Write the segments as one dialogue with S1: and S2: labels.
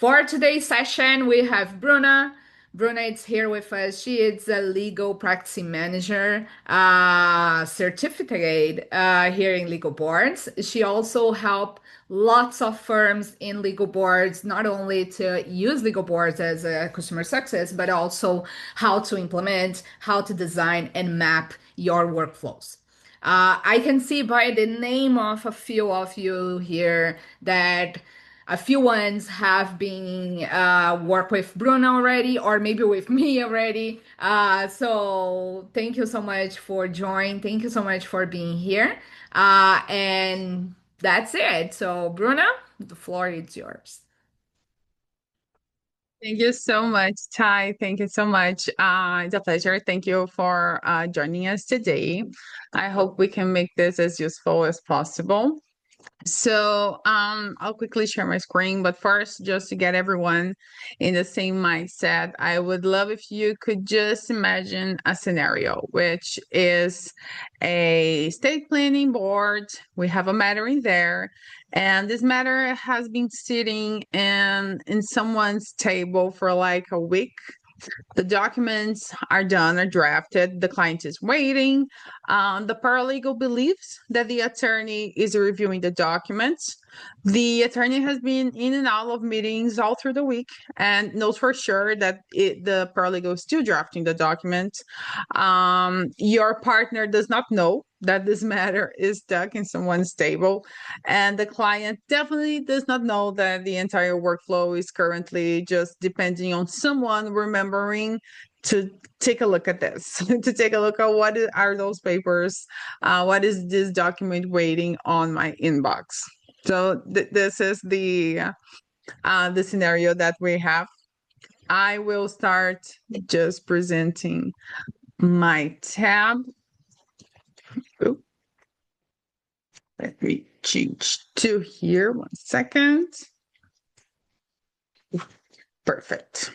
S1: For today's session, we have Bruna. Bruna is here with us. She is a legal practicing manager, certificate here in Legal Boards. She also helped lots of firms in Legal Boards, not only to use Legal Boards as a customer success, but also how to implement, how to design and map your workflows. I can see by the name of a few of you here that a few ones have been work with Bruna already, or maybe with me already. So thank you so much for joining. Thank you so much for being here. And that's it. So Bruna, the floor is yours.
S2: Thank you so much, Ty. Thank you so much. It's a pleasure. Thank you for joining us today. I hope we can make this as useful as possible. So I'll quickly share my screen, but first, just to get everyone in the same mindset, I would love if you could just imagine a scenario, which is a state planning board. We have a matter in there, and this matter has been sitting in someone's table for like a week. The documents are done, are drafted. The client is waiting. The paralegal believes that the attorney is reviewing the documents. The attorney has been in and out of meetings all through the week and knows for sure that the paralegal is still drafting the document. Your partner does not know that this matter is stuck in someone's table, and the client definitely does not know that the entire workflow is currently just depending on someone remembering to take a look at this, to take a look at what are those papers, what is this document waiting on my inbox. So this is the scenario that we have. I will start just presenting my tab. Oop, let me change to here. 1 second. Perfect.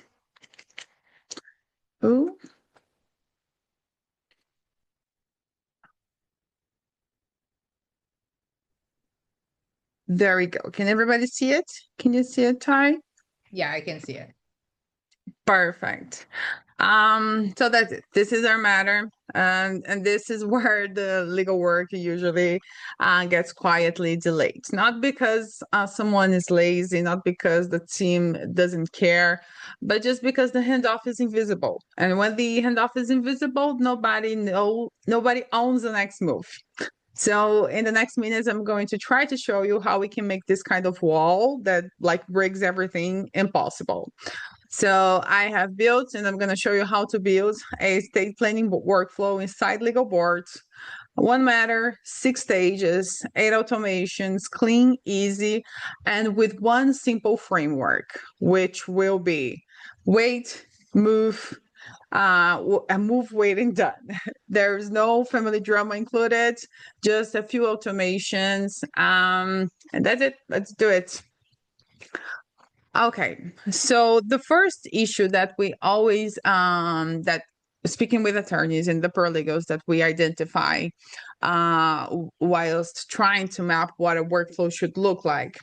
S2: Ooh. There we go. Can everybody see it? Can you see it, Ty?
S1: Yeah, I can see it.
S2: Perfect. So that's it. This is our matter. And this is where the legal work usually gets quietly delayed. Not because someone is lazy, not because the team doesn't care, but just because the handoff is invisible. And when the handoff is invisible, nobody owns the next move. So in the next minutes, I'm going to try to show you how we can make this kind of wall that like breaks everything impossible. So I have built, and I'm going to show you how to build a state planning workflow inside Legalboards. One matter, 6 stages, 8 automations, clean, easy, and with one simple framework, which will be wait, move, move, waiting, done. There's no family drama included, just a few automations, and that's it. Let's do it. Okay, so the first issue that we always that speaking with attorneys and the paralegals that we identify whilst trying to map what a workflow should look like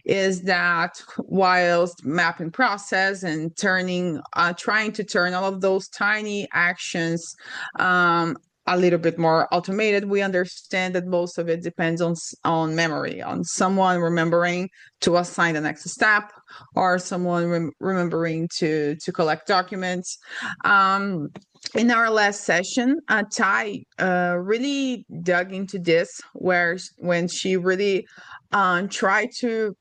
S2: is that whilst mapping process and trying to turn all of those tiny actions a little bit more automated, we understand that most of it depends on memory, on someone remembering to assign the next step, or someone remembering to collect documents. In our last session, Ty really dug into this, when she really tried to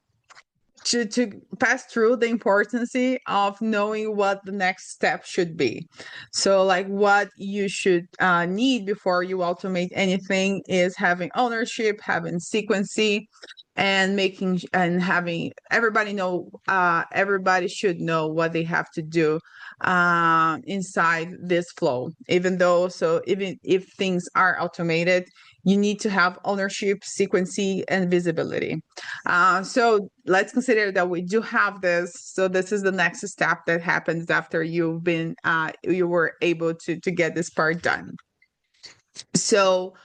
S2: pass through the importance of knowing what the next step should be. So like what you should need before you automate anything is having ownership, having sequency, and making and having everybody should know what they have to do inside this flow. Even if things are automated, you need to have ownership, sequency, and visibility. So let's consider that we do have this. So this is the next step that happens after you were able to get this part done. So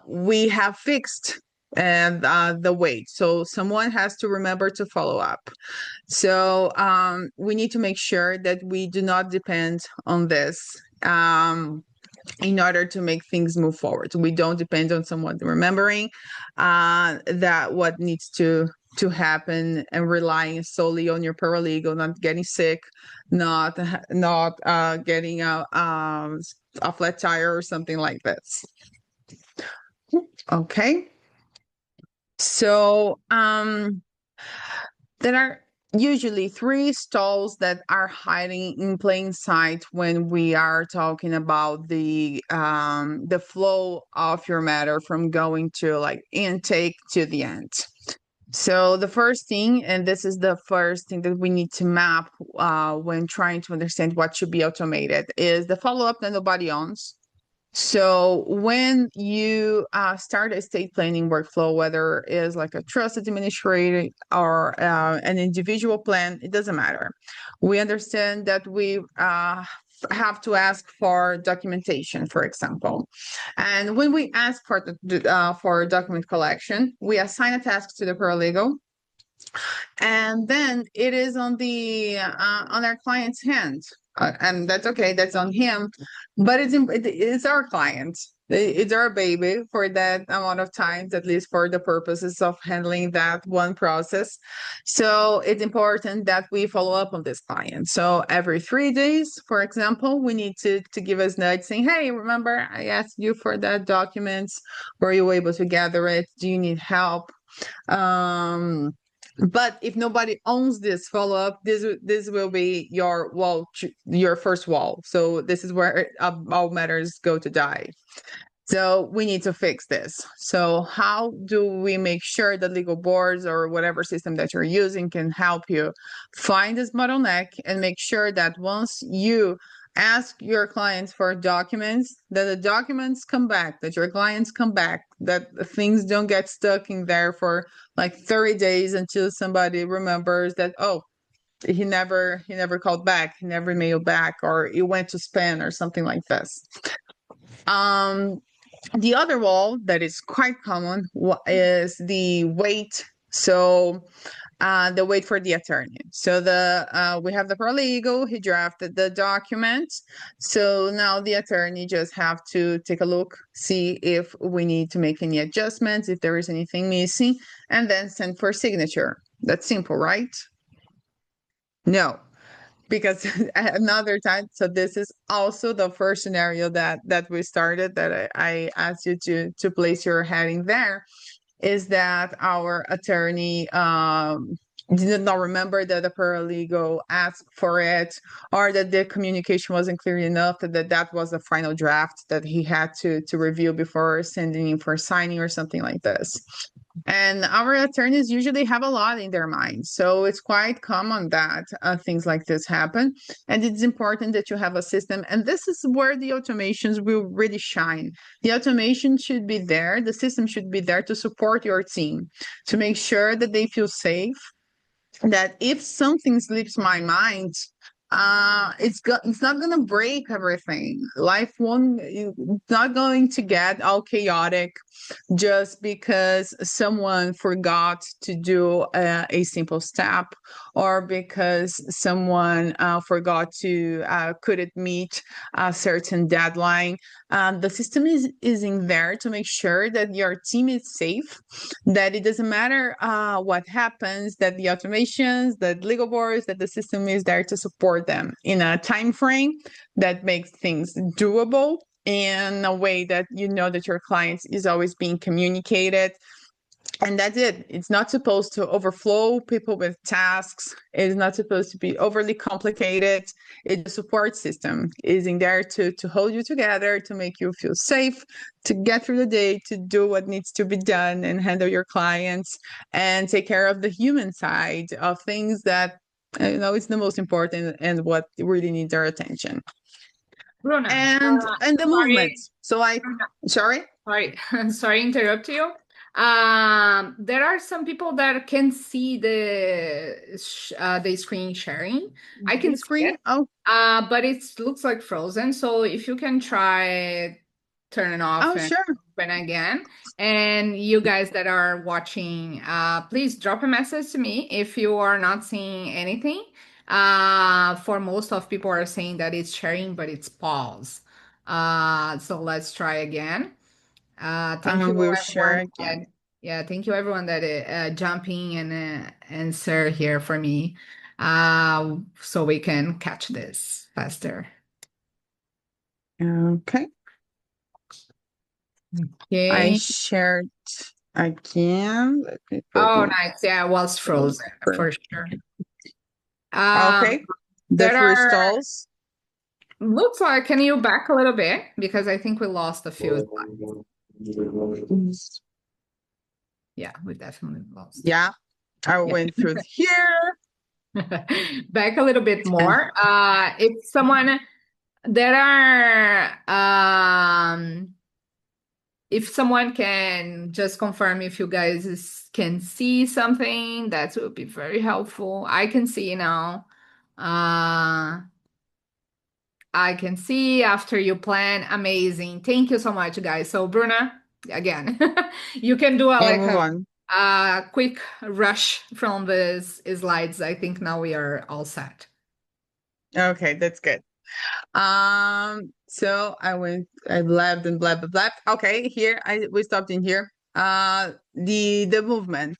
S2: we have fixed and the wait. So someone has to remember to follow up. So we need to make sure that we do not depend on this. In order to make things move forward, we don't depend on someone remembering that what needs to happen, and relying solely on your paralegal not getting sick, not getting a flat tire or something like this. Okay. So there are usually three stalls that are hiding in plain sight when we are talking about the flow of your matter from going to like intake to the end. So the first thing, and this is the first thing that we need to map when trying to understand what should be automated, is the follow-up that nobody owns. So when you start a estate planning workflow, whether it is like a trust administrator or an individual plan, it doesn't matter. We understand that we have to ask for documentation, for example. And when we ask for document collection, we assign a task to the paralegal, and then it is on the on our client's hand, and that's okay, that's on him, but it's our client. It's our baby for that amount of times, at least for the purposes of handling that one process. So it's important that we follow up on this client. So every 3 days, for example, we need to give us nudge saying, hey, remember I asked you for that documents, were you able to gather it, do you need help? But if nobody owns this follow-up, this will be your wall, your first wall. So this is where all matters go to die. So we need to fix this. So how do we make sure that Legalboards or whatever system that you're using can help you find this bottleneck and make sure that once you ask your clients for documents, that the documents come back, that your clients come back, that things don't get stuck in there for like 30 days until somebody remembers that, oh, he never called back, he never mailed back, or it went to spam or something like this. The other wall that is quite common is the wait. So the wait for the attorney. So we have the paralegal, he drafted the document. So now the attorney just have to take a look, see if we need to make any adjustments, if there is anything missing, and then send for signature. That's simple, right? No, because another time, so this is also the first scenario that we started, that I asked you to place your heading there, is that our attorney did not remember that the paralegal asked for it, or that the communication wasn't clear enough, that was the final draft that he had to review before sending in for signing or something like this. And our attorneys usually have a lot in their minds. So it's quite common that things like this happen. And it's important that you have a system. And this is where the automations will really shine. The automation should be there. The system should be there to support your team, to make sure that they feel safe, that if something slips my mind, it's not gonna break everything. Life won't, it's not going to get all chaotic just because someone forgot to do a simple step, or because someone forgot to couldn't meet a certain deadline. The system is in there to make sure that your team is safe, that it doesn't matter what happens, that the automations, that Legalboards, that the system is there to support them in a time frame that makes things doable, in a way that you know that your clients is always being communicated. And that's it. It's not supposed to overflow people with tasks. It's not supposed to be overly complicated. It's a support system. Is in there to hold you together, to make you feel safe, to get through the day, to do what needs to be done and handle your clients, and take care of the human side of things that, you know, it's the most important and what really needs our attention.
S1: Bruna,
S2: And the movement.
S1: sorry,
S2: So
S1: Bruna,
S2: sorry.
S1: sorry, sorry, interrupt you. There are some people that can see the screen sharing. I can
S2: The
S1: see
S2: screen.
S1: it,
S2: Oh,
S1: but it looks like frozen. So if you can try turn it off
S2: oh,
S1: and
S2: sure.
S1: open again. And you guys that are watching, please drop a message to me if you are not seeing anything. For most of people are saying that it's sharing, but it's pause. So let's try again. Thank you
S2: We'll share
S1: everyone
S2: again.
S1: yeah, thank you everyone that jumping and answer here for me, so we can catch this faster.
S2: Okay. I
S1: Okay.
S2: shared again. Let me put
S1: Oh,
S2: my
S1: nice. Yeah, it was frozen for sure.
S2: Okay. The
S1: There
S2: three
S1: are
S2: stalls.
S1: looks like, can you back a little bit because I think we lost a few. Yeah, we definitely lost.
S2: Yeah, I
S1: Yeah.
S2: went through here.
S1: Back a little bit more. If someone there are if someone can just confirm if you guys can see something, that would be very helpful. I can see now. Uh, I can see after you plan. Amazing. Thank you so much, guys. So, Bruna, again, you can do
S2: I'll move on.
S1: a quick rush from these slides. I think now we are all set.
S2: Okay, that's good. So I blabbed and blabbed and blabbed. Okay, here we stopped in here. The movement,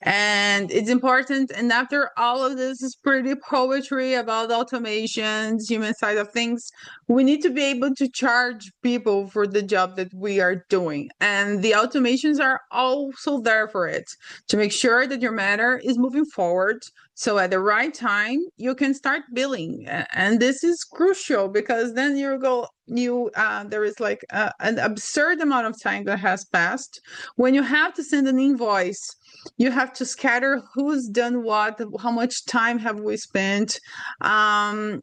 S2: and it's important. And after all of this is pretty poetry about automations, human side of things, we need to be able to charge people for the job that we are doing, and the automations are also there for it, to make sure that your matter is moving forward, so at the right time, you can start billing. And this is crucial because then there is like an absurd amount of time that has passed. When you have to send an invoice, you have to scatter who's done what, how much time have we spent. And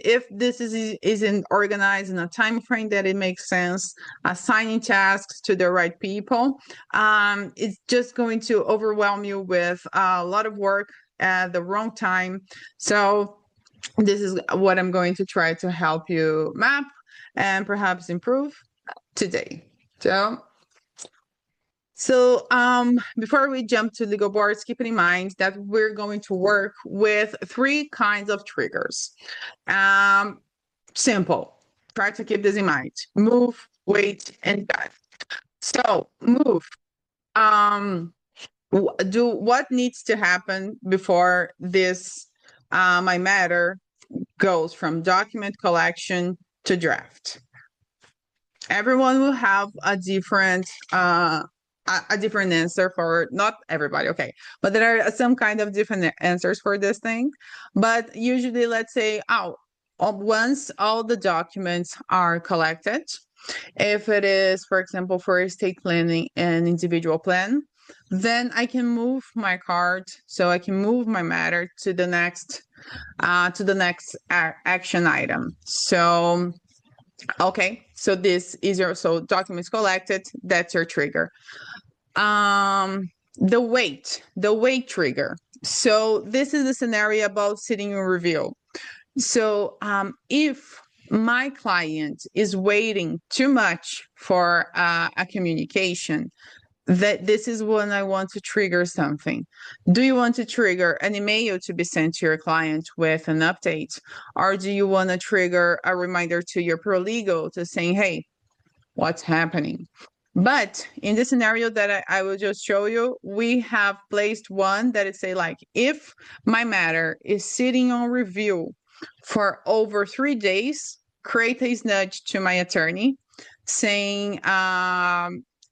S2: if this isn't organized in a time frame that it makes sense, assigning tasks to the right people, it's just going to overwhelm you with a lot of work at the wrong time. So this is what I'm going to try to help you map and perhaps improve today. So before we jump to Legalboards, keep in mind that we're going to work with three kinds of triggers. Simple. Try to keep this in mind. Move, wait, and guide. So move. Do what needs to happen before this my matter goes from document collection to draft. Everyone will have a different answer for, not everybody, okay, but there are some kind of different answers for this thing. But usually, let's say, once all the documents are collected, if it is, for example, for estate planning and individual plan, then I can move my card, so I can move my matter to the next action item. So okay, so this is your documents collected, that's your trigger. The wait trigger. So this is the scenario about sitting in review. So if my client is waiting too much for a communication, that this is when I want to trigger something. Do you want to trigger an email to be sent to your client with an update? Or do you want to trigger a reminder to your paralegal to saying, hey, what's happening? But in the scenario that I will just show you, we have placed one that is say like, if my matter is sitting on review for over 3 days, create a nudge to my attorney saying,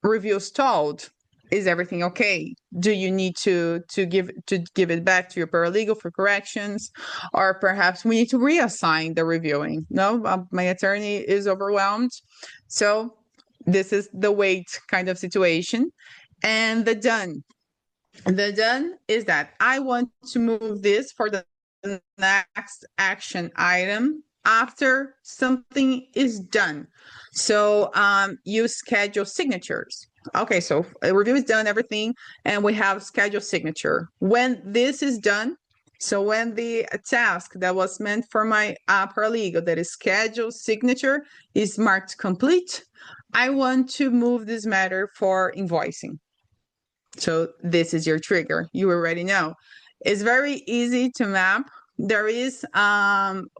S2: review stalled. Is everything okay? Do you need to give it back to your paralegal for corrections, or perhaps we need to reassign the reviewing? No, my attorney is overwhelmed. So this is the wait kind of situation. And the done. The done is that I want to move this for the next action item after something is done. So you schedule signatures. Okay, so a review is done, everything, and we have scheduled signature. When this is done, so when the task that was meant for my paralegal, that is scheduled signature, is marked complete, I want to move this matter for invoicing. So this is your trigger. You already know. It's very easy to map. There is,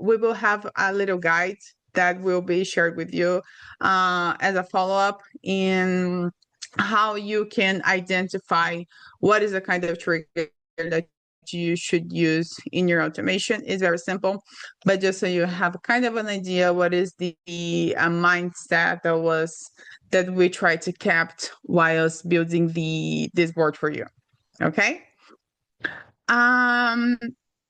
S2: we will have a little guide that will be shared with you as a follow-up in how you can identify what is the kind of trigger that you should use in your automation. Is very simple, but just so you have kind of an idea what is the mindset that we try to kept whilst building this board for you. Okay. Um,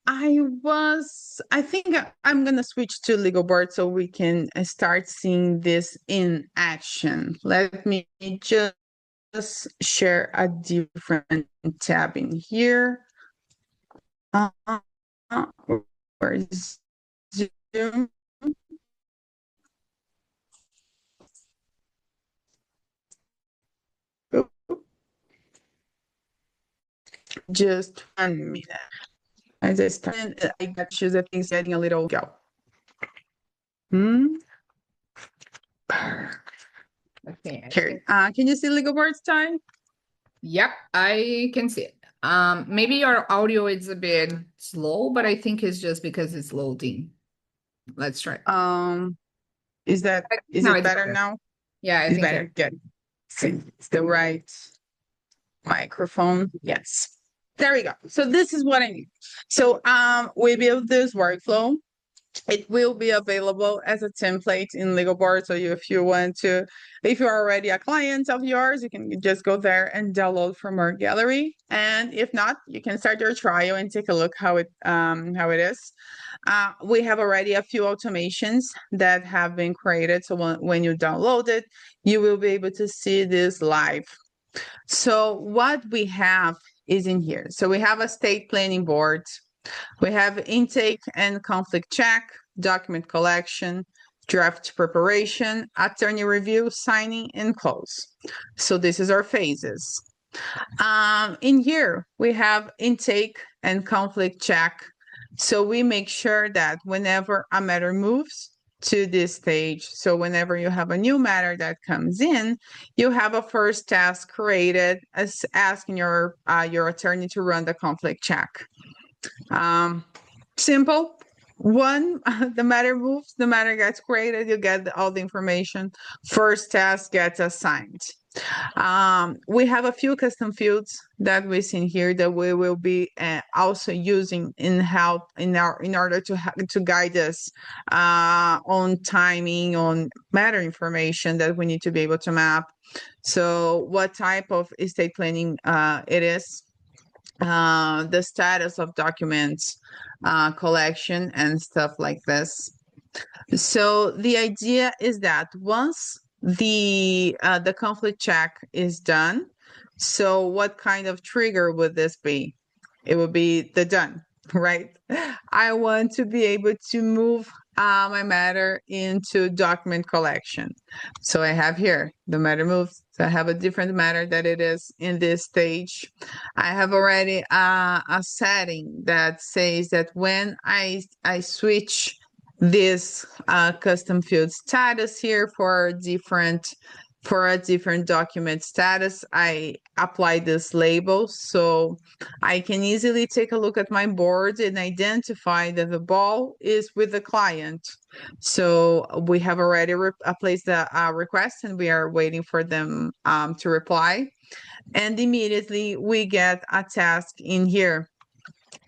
S2: I think I'm gonna switch to Legalboard so we can start seeing this in action. Let me just share a different tab in here. Where is Zoom? Just 1 minute. As I start, I got issues that things getting a little go.
S1: Okay.
S2: Here. Can you see Legalboards, Ty?
S1: Yep, I can see it. Maybe your audio is a bit slow, but I think it's just because it's loading. Let's try.
S2: Is
S1: No,
S2: it
S1: it's
S2: better
S1: better.
S2: now?
S1: Yeah, I
S2: It's
S1: think
S2: better. Good. See, it's the right microphone. Yes. There we go. So this is what I need. So we build this workflow. It will be available as a template in Legalboard. So if you want to, if you're already a client of yours, you can just go there and download from our gallery. And if not, you can start your trial and take a look how it is. We have already a few automations that have been created. So when you download it, you will be able to see this live. So what we have is in here. So we have a state planning board. We have intake and conflict check, document collection, draft preparation, attorney review, signing, and close. So this is our phases. In here, we have intake and conflict check. So we make sure that whenever a matter moves to this stage, so whenever you have a new matter that comes in, you have a first task created as asking your attorney to run the conflict check. Simple. One, the matter moves, the matter gets created, you get all the information. First task gets assigned. We have a few custom fields that we see here that we will be also using in order to guide us on timing, on matter information that we need to be able to map. So what type of estate planning it is, the status of documents, collection, and stuff like this. So the idea is that once the conflict check is done, so what kind of trigger would this be? It would be the done, right? I want to be able to move my matter into document collection. So I have here the matter moves. So I have a different matter that it is in this stage. I have already a setting that says that when I switch this custom field status here for a different document status, I apply this label so I can easily take a look at my board and identify that the ball is with the client. So we have already placed the request and we are waiting for them to reply. And immediately we get a task in here.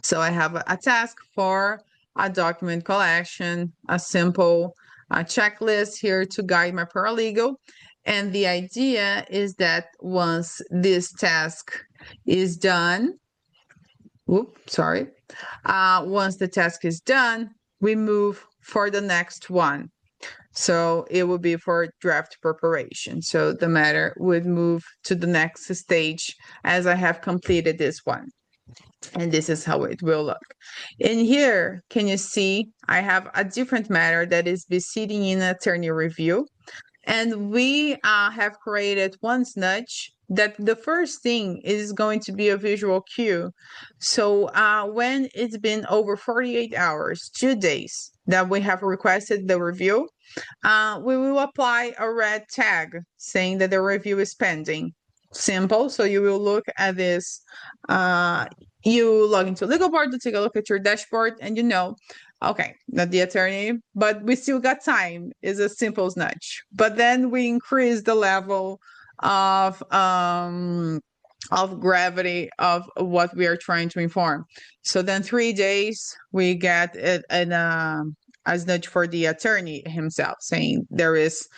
S2: So I have a task for a document collection, a simple checklist here to guide my paralegal. And the idea is that once this task is done, once the task is done, we move for the next one. So it will be for draft preparation. So the matter would move to the next stage as I have completed this one. And this is how it will look. In here, can you see I have a different matter that is sitting in attorney review. And we have created one nudge that the first thing is going to be a visual cue. So when it's been over 48 hours, 2 days that we have requested the review, we will apply a red tag saying that the review is pending. Simple. So you will look at this. You log into Legalboard to take a look at your dashboard, and okay, not the attorney, but we still got time. Is a simple nudge. But then we increase the level of gravity of what we are trying to inform. So then 3 days we get it as nudge for the attorney himself saying there is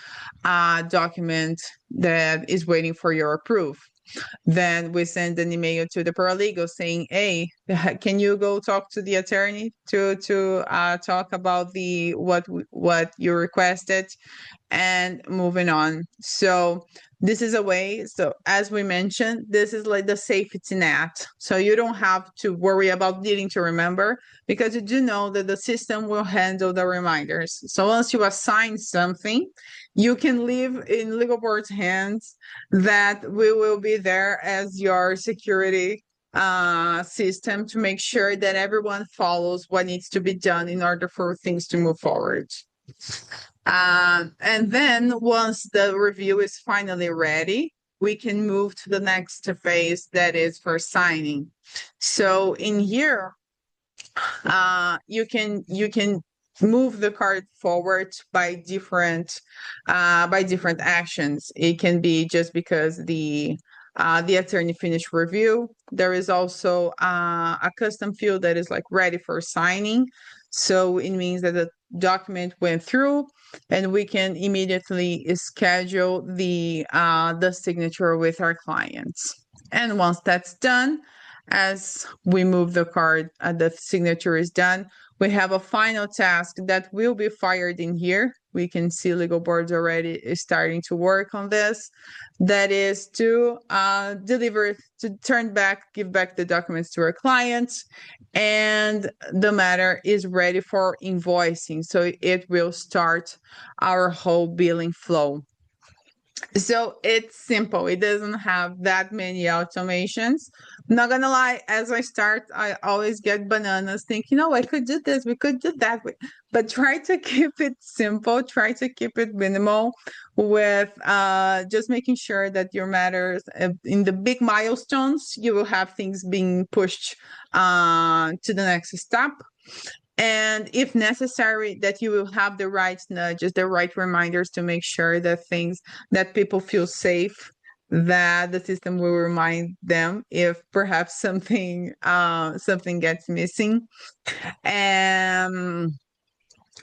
S2: a document that is waiting for your approval. Then we send an email to the paralegal saying, "Hey, can you go talk to the attorney to talk about the what you requested?" And moving on. So this is a way. So as we mentioned, this is like the safety net. So you don't have to worry about needing to remember because you do know that the system will handle the reminders. So once you assign something, you can leave in Legalboard's hands that we will be there as your security system to make sure that everyone follows what needs to be done in order for things to move forward. And then once the review is finally ready, we can move to the next phase that is for signing. So in here, you can move the card forward by different actions. It can be just because the attorney finished review. There is also a custom field that is like ready for signing. So it means that the document went through and we can immediately schedule the signature with our clients. And once that's done, as we move the card, the signature is done. We have a final task that will be fired in here. We can see Legalboards already is starting to work on this. That is to give back the documents to our clients, and the matter is ready for invoicing. So it will start our whole billing flow. So it's simple. It doesn't have that many automations. I'm not gonna lie, as I start, I always get bananas thinking, I could do this, we could do that. But try to keep it simple, try to keep it minimal with just making sure that your matters in the big milestones, you will have things being pushed to the next step. And if necessary, that you will have the right nudges, the right reminders to make sure that people feel safe, that the system will remind them if perhaps something gets missing. And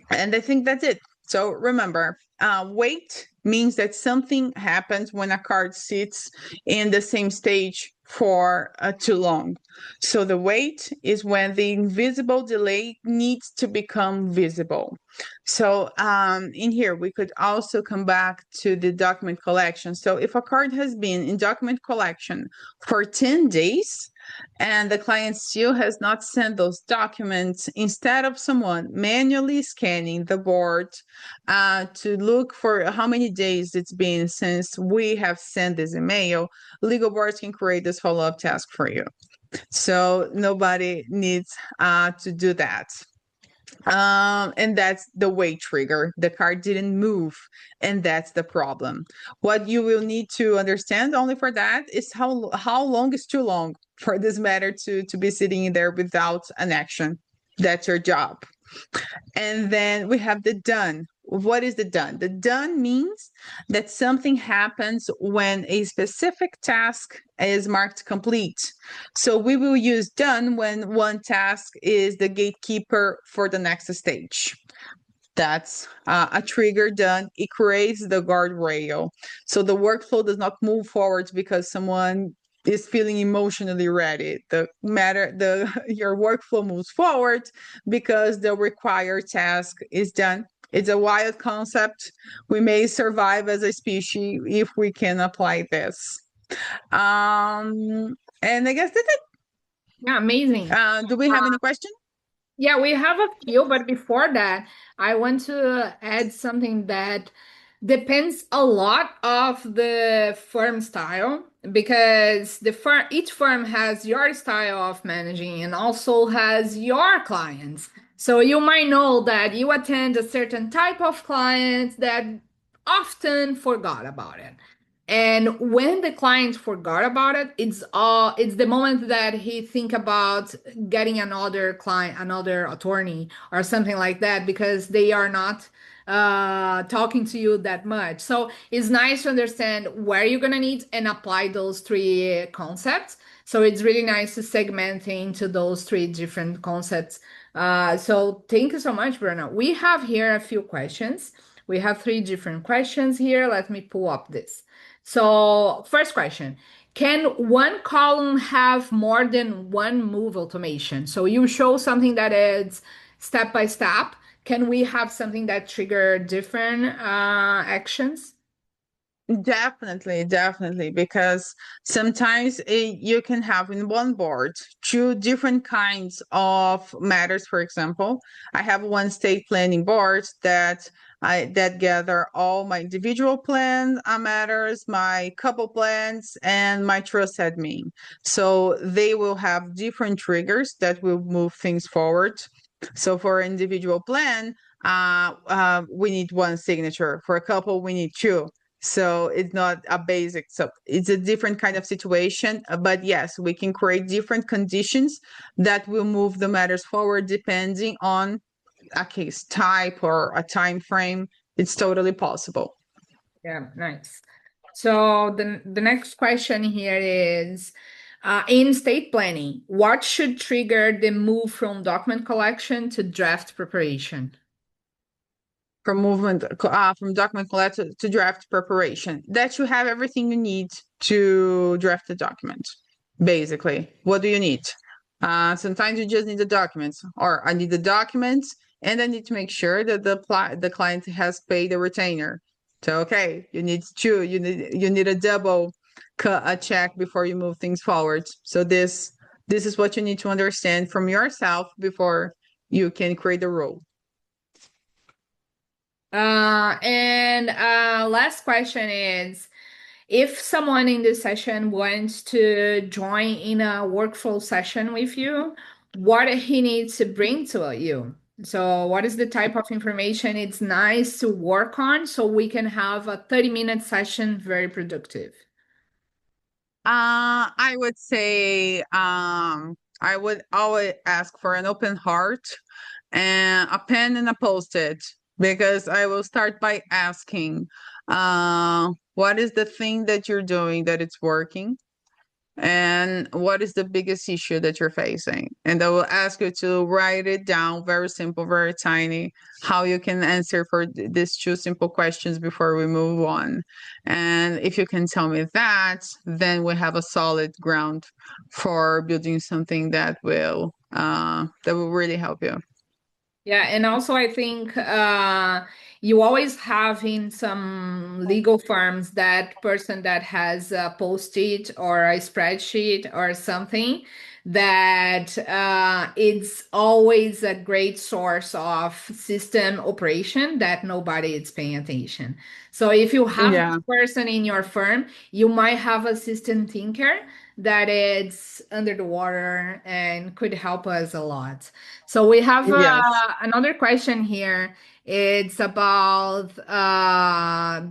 S2: I think that's it. So remember, wait means that something happens when a card sits in the same stage for too long. So the wait is when the invisible delay needs to become visible. So in here, we could also come back to the document collection. So if a card has been in document collection for 10 days, and the client still has not sent those documents, instead of someone manually scanning the board to look for how many days it's been since we have sent this email, Legalboards can create this follow-up task for you. So nobody needs to do that. And that's the wait trigger. The card didn't move, and that's the problem. What you will need to understand only for that is how long is too long for this matter to be sitting in there without an action. That's your job. And then we have the done. What is the done? The done means that something happens when a specific task is marked complete. So we will use done when one task is the gatekeeper for the next stage. That's a trigger done. It creates the guardrail. So the workflow does not move forward because someone is feeling emotionally ready. Your workflow moves forward because the required task is done. It's a wild concept. We may survive as a species if we can apply this. And I guess that's it.
S1: Yeah, amazing.
S2: Do we have any questions?
S1: Yeah, we have a few, but before that, I want to add something that depends a lot of the firm style because each firm has your style of managing and also has your clients. So you might know that you attend a certain type of clients that often forgot about it. And when the client forgot about it, it's the moment that he think about getting another client, another attorney or something like that because they are not talking to you that much. So it's nice to understand where you're gonna need and apply those three concepts. So it's really nice to segment into those three different concepts. So thank you so much, Bruna. We have here a few questions. We have three different questions here. Let me pull up this. So, first question. Can one column have more than one move automation? So you show something that is step by step. Can we have something that trigger different actions?
S2: Definitely, definitely, because sometimes you can have in one board two different kinds of matters. For example, I have one state planning board that gather all my individual plan matters, my couple plans, and my trust admin. So they will have different triggers that will move things forward. So for individual plan, we need one signature. For a couple, we need two, so it's not a basic, so it's a different kind of situation, but yes, we can create different conditions that will move the matters forward depending on a case type or a time frame. It's totally possible.
S1: Yeah, nice. So the next question here is in state planning, what should trigger the move from document collection to draft preparation?
S2: From document collection to draft preparation, that you have everything you need to draft the document. Basically, what do you need? Sometimes you just need the documents, or I need the documents, and I need to make sure that the client has paid the retainer. So okay, you need two. You need a double a check before you move things forward. So this is what you need to understand from yourself before you can create a rule.
S1: And last question is, if someone in this session wants to join in a workflow session with you, what he needs to bring to you? So, what is the type of information it's nice to work on so we can have a 30-minute session very productive?
S2: I would say I would always ask for an open heart and a pen and a post-it, because I will start by asking, what is the thing that you're doing that it's working? And what is the biggest issue that you're facing? And I will ask you to write it down, very simple, very tiny, how you can answer for these two simple questions before we move on. And if you can tell me that, then we have a solid ground for building something that will really help you.
S1: Yeah, and also I think you always have in some legal firms that person that has a post-it or a spreadsheet or something that it's always a great source of system operation that nobody is paying attention. So if you have
S2: Yeah.
S1: this person in your firm, you might have a system thinker that is under the water and could help us a lot. So we have
S2: Yes.
S1: another question here. It's about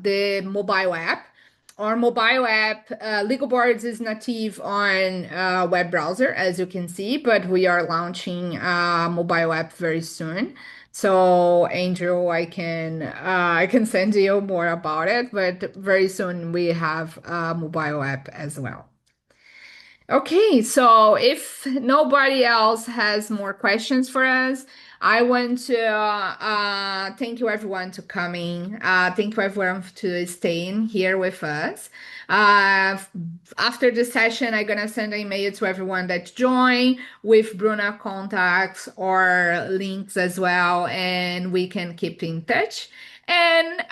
S1: the mobile app. Our mobile app, Legalboards is native on web browser, as you can see, but we are launching a mobile app very soon. So, Andrew, I can send you more about it, but very soon we have a mobile app as well. Okay, so if nobody else has more questions for us, I want to thank you everyone to coming. Thank you everyone to staying here with us. After the session, I'm gonna send an email to everyone that joined with Bruna contacts or links as well, and we can keep in touch. And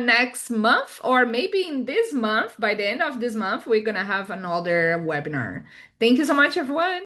S1: next month, or maybe in this month, by the end of this month, we're gonna have another webinar. Thank you so much, everyone.